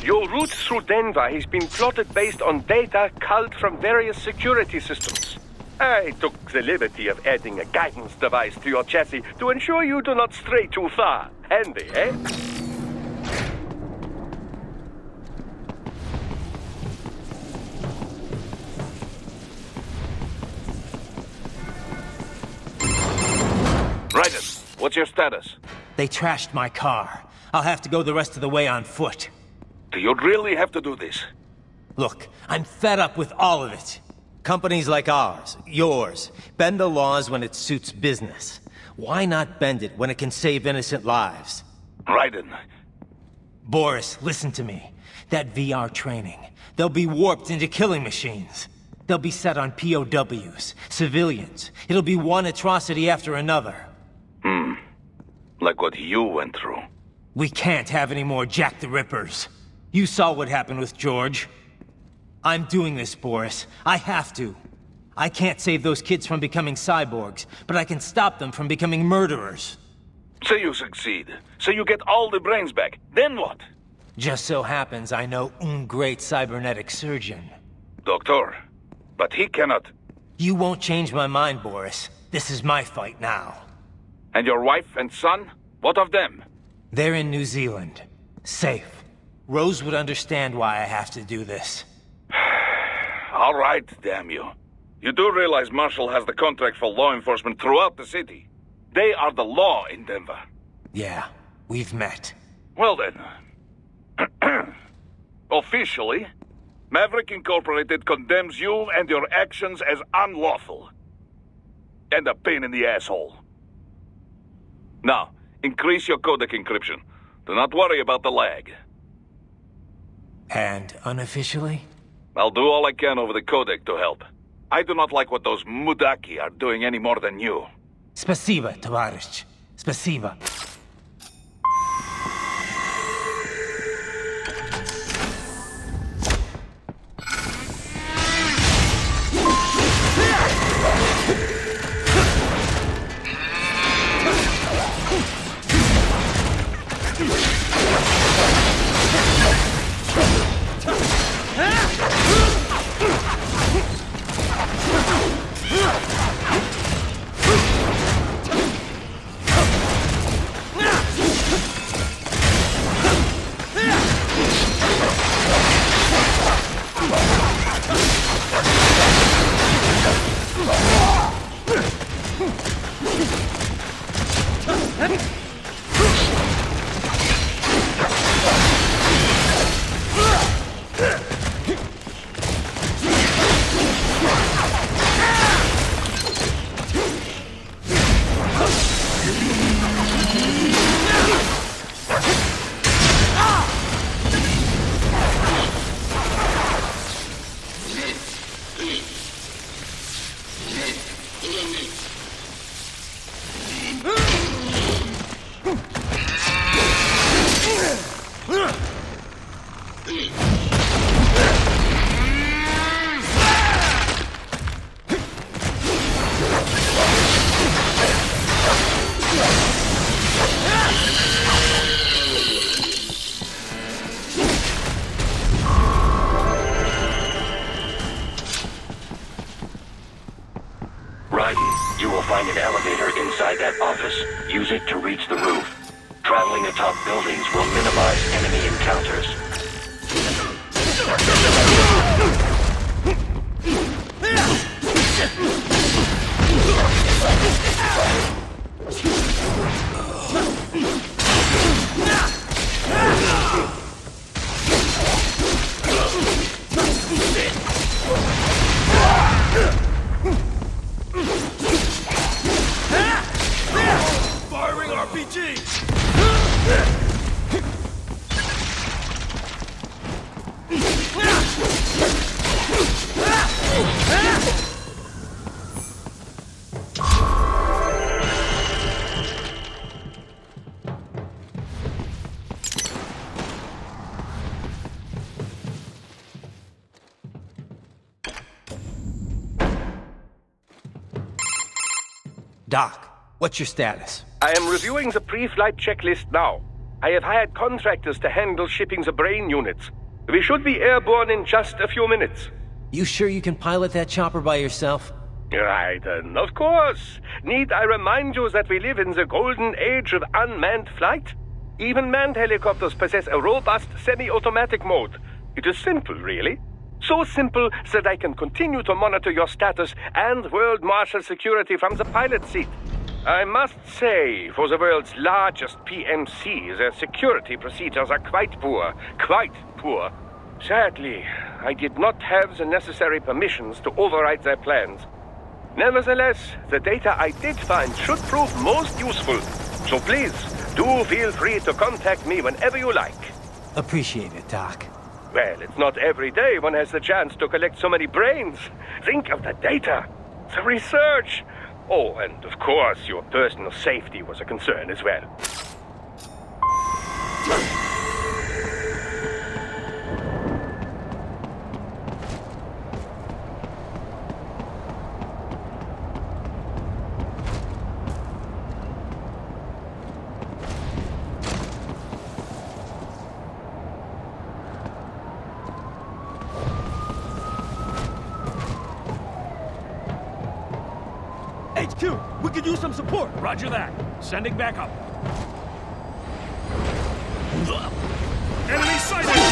Your route through Denver has been plotted based on data culled from various security systems. I took the liberty of adding a guidance device to your chassis to ensure you do not stray too far. Handy, eh? Raiden, what's your status? They trashed my car. I'll have to go the rest of the way on foot. Do you really have to do this? Look, I'm fed up with all of it. Companies like ours, yours, bend the laws when it suits business. Why not bend it when it can save innocent lives? Raiden. Boris, listen to me. That VR training, they'll be warped into killing machines. They'll be set on POWs, civilians. It'll be one atrocity after another. Like what you went through. We can't have any more Jack the Rippers. You saw what happened with George. I'm doing this, Boris. I have to. I can't save those kids from becoming cyborgs, but I can stop them from becoming murderers. So you succeed. So you get all the brains back. Then what? Just so happens I know un great cybernetic surgeon. Doctor. But he cannot. You won't change my mind, Boris. This is my fight now. And your wife and son? What of them? They're in New Zealand. Safe. Rose would understand why I have to do this. All right, damn you. You do realize Marshall has the contract for law enforcement throughout the city. They are the law in Denver. Yeah, we've met. Well then. Officially, Maverick Incorporated condemns you and your actions as unlawful. And a pain in the asshole. Now, increase your codec encryption. Do not worry about the lag. And unofficially? I'll do all I can over the codec to help. I do not like what those Mudaki are doing any more than you. Spasiba, Tavarish. Spasiba. You will find an elevator inside that office. Use it to reach the roof. Traveling atop buildings will minimize enemy encounters. Firing RPG! Doc, what's your status? I am reviewing the pre-flight checklist now. I have hired contractors to handle shipping the brain units. We should be airborne in just a few minutes. You sure you can pilot that chopper by yourself? Right, of course. Need I remind you that we live in the golden age of unmanned flight? Even manned helicopters possess a robust semi-automatic mode. It is simple, really. So simple that I can continue to monitor your status and world marshal security from the pilot seat. I must say, for the world's largest PMC, their security procedures are quite poor. Quite poor. Sadly, I did not have the necessary permissions to override their plans. Nevertheless, the data I did find should prove most useful. So please, do feel free to contact me whenever you like. Appreciate it, Doc. Well, it's not every day one has the chance to collect so many brains. Think of the data, the research. Oh, and of course, your personal safety was a concern as well. HQ, we could use some support. Roger that. Sending backup. Enemy sighted!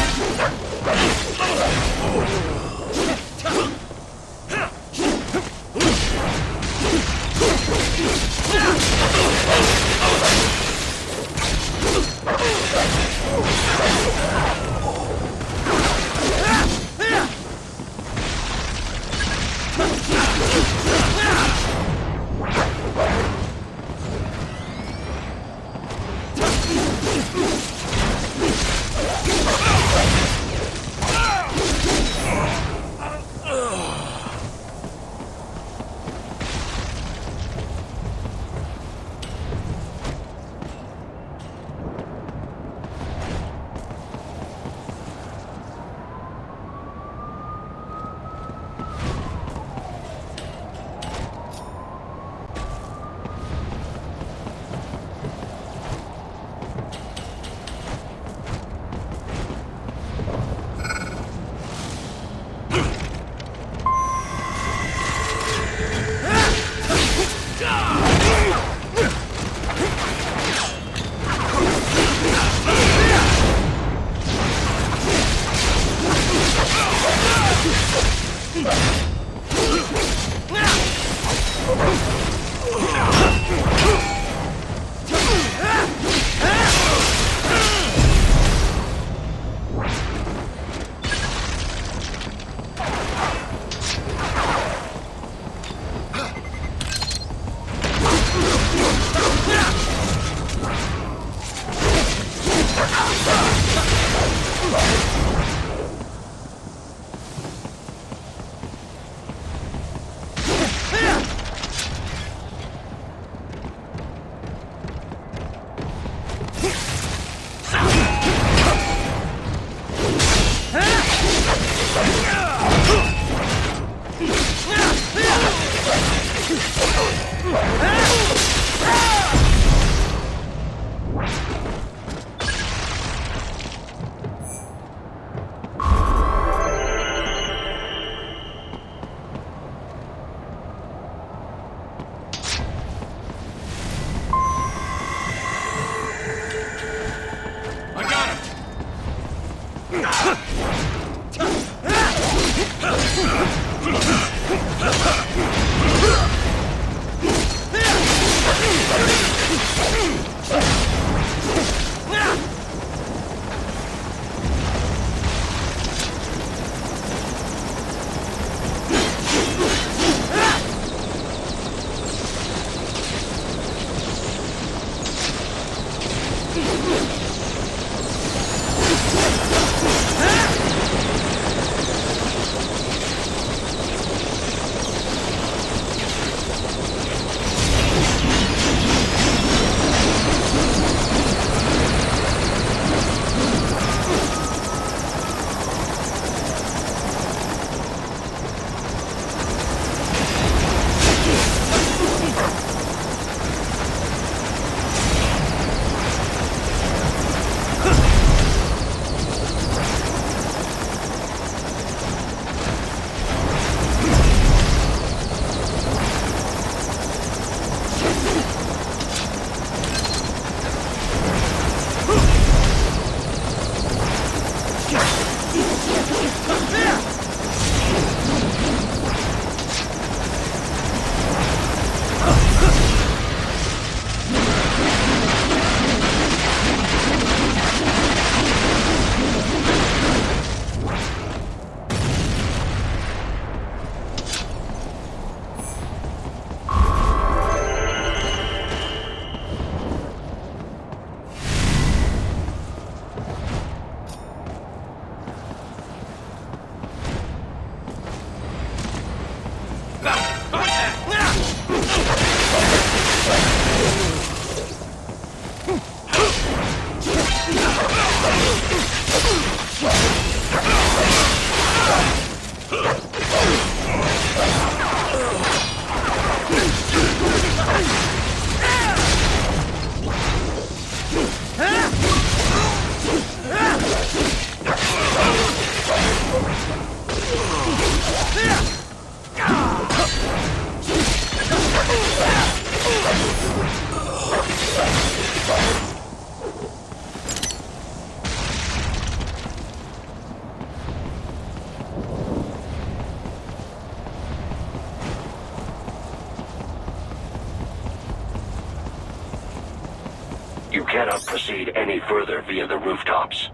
cannot proceed any further via the rooftops.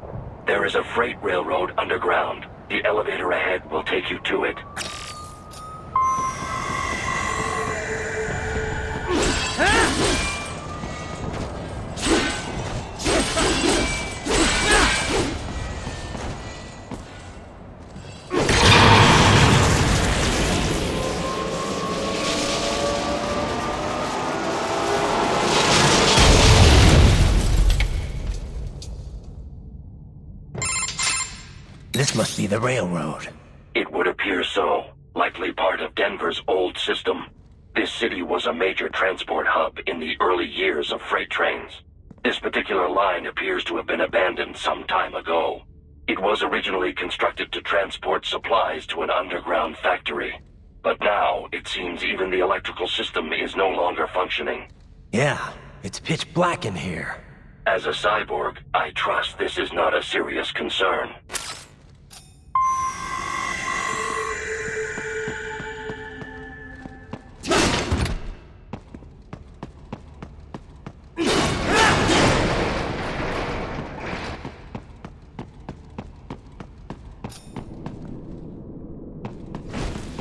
There is a freight railroad underground. The elevator ahead will take you to it. This must be the railroad. It would appear so. Likely part of Denver's old system. This city was a major transport hub in the early years of freight trains. This particular line appears to have been abandoned some time ago. It was originally constructed to transport supplies to an underground factory. But now, it seems even the electrical system is no longer functioning. Yeah, it's pitch black in here. As a cyborg, I trust this is not a serious concern.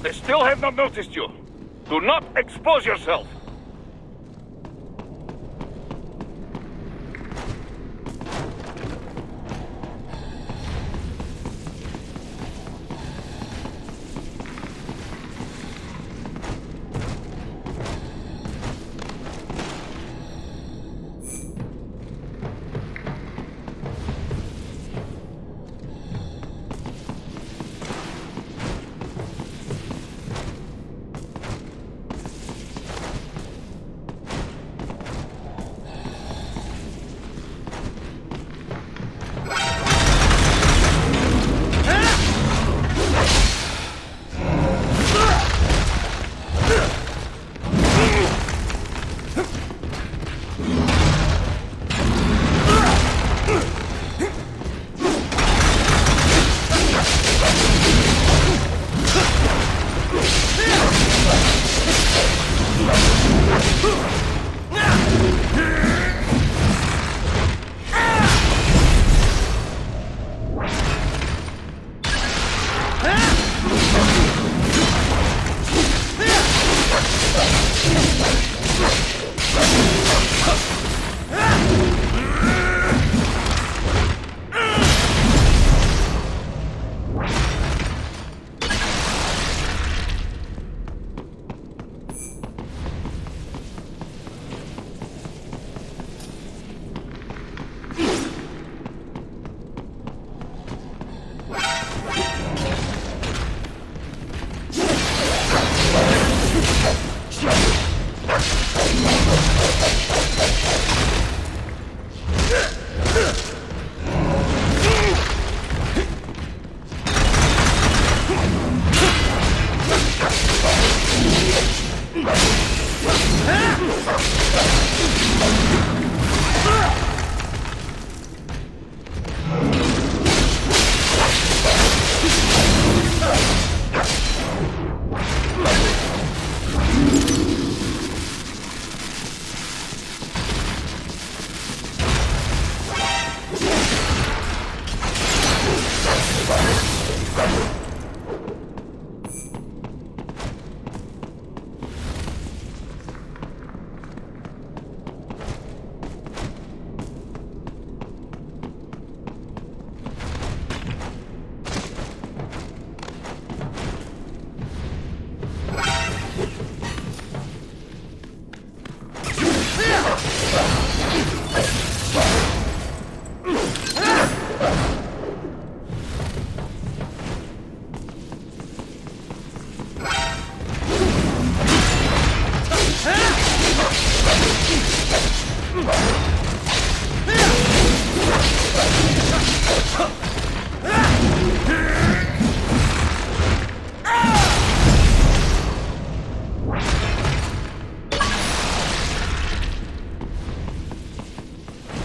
They still have not noticed you. Do not expose yourself.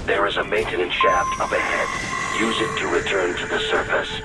There is a maintenance shaft up ahead. Use it to return to the surface.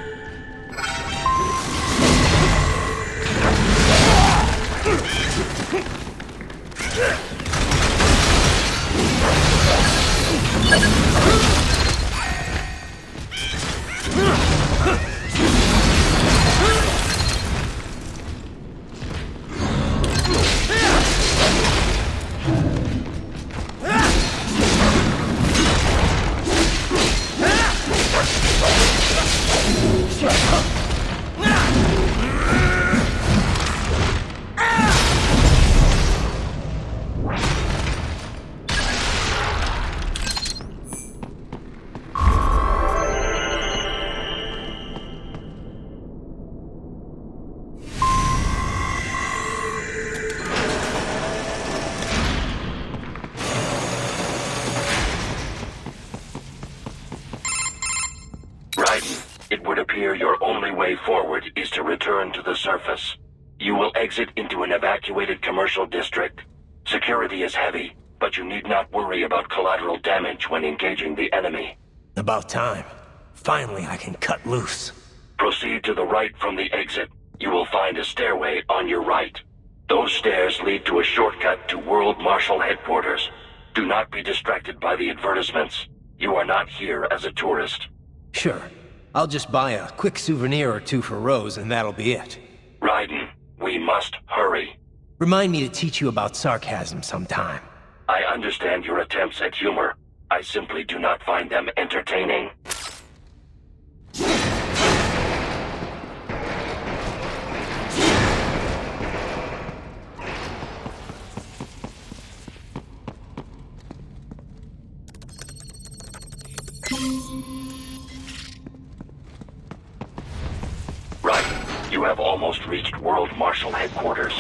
It would appear your only way forward is to return to the surface. You will exit into an evacuated commercial district. Security is heavy, but you need not worry about collateral damage when engaging the enemy. About time. Finally, I can cut loose. Proceed to the right from the exit. You will find a stairway on your right. Those stairs lead to a shortcut to World Marshal Headquarters. Do not be distracted by the advertisements. You are not here as a tourist. Sure. I'll just buy a quick souvenir or two for Rose, and that'll be it. Raiden, we must hurry. Remind me to teach you about sarcasm sometime. I understand your attempts at humor. I simply do not find them entertaining. Raiden, you have almost reached World Marshal Headquarters.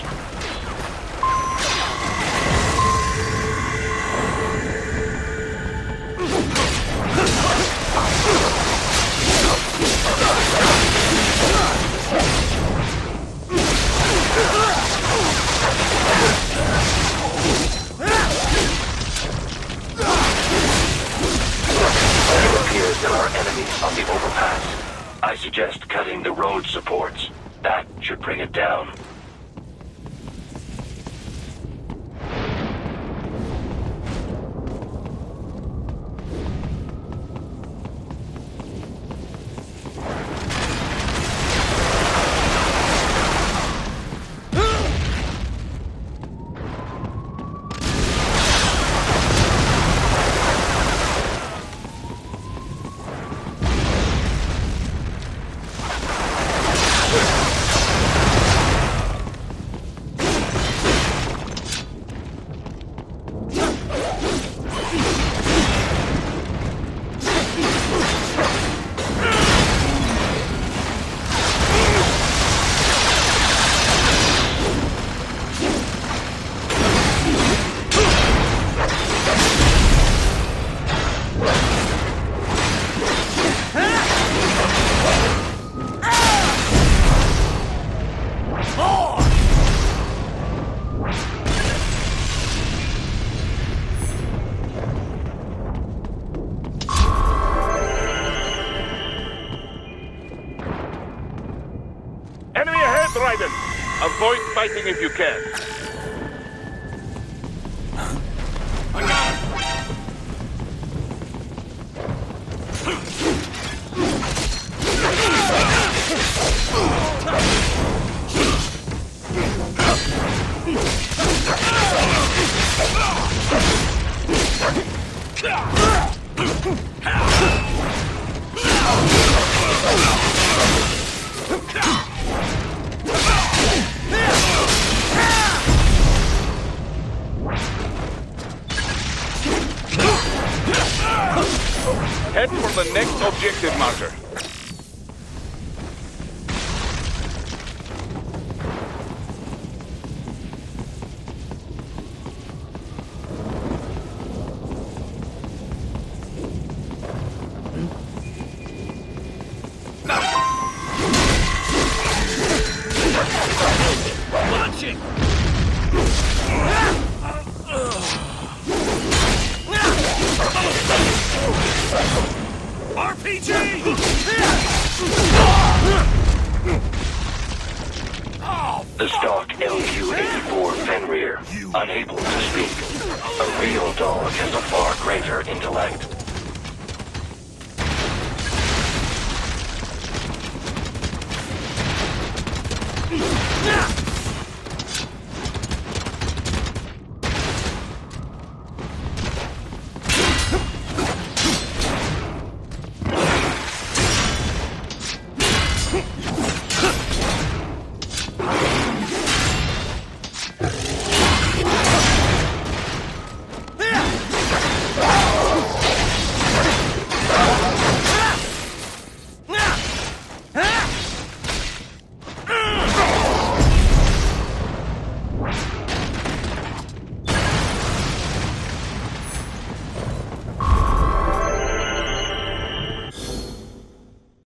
There are enemies on the overpass. I suggest cutting the road supports. That should bring it down. Avoid fighting if you can. I got him! Head for the next objective marker. Launching! RPG! The stock LQ-84 Fenrir, unable to speak. A real dog has a far greater intellect. Revengeance!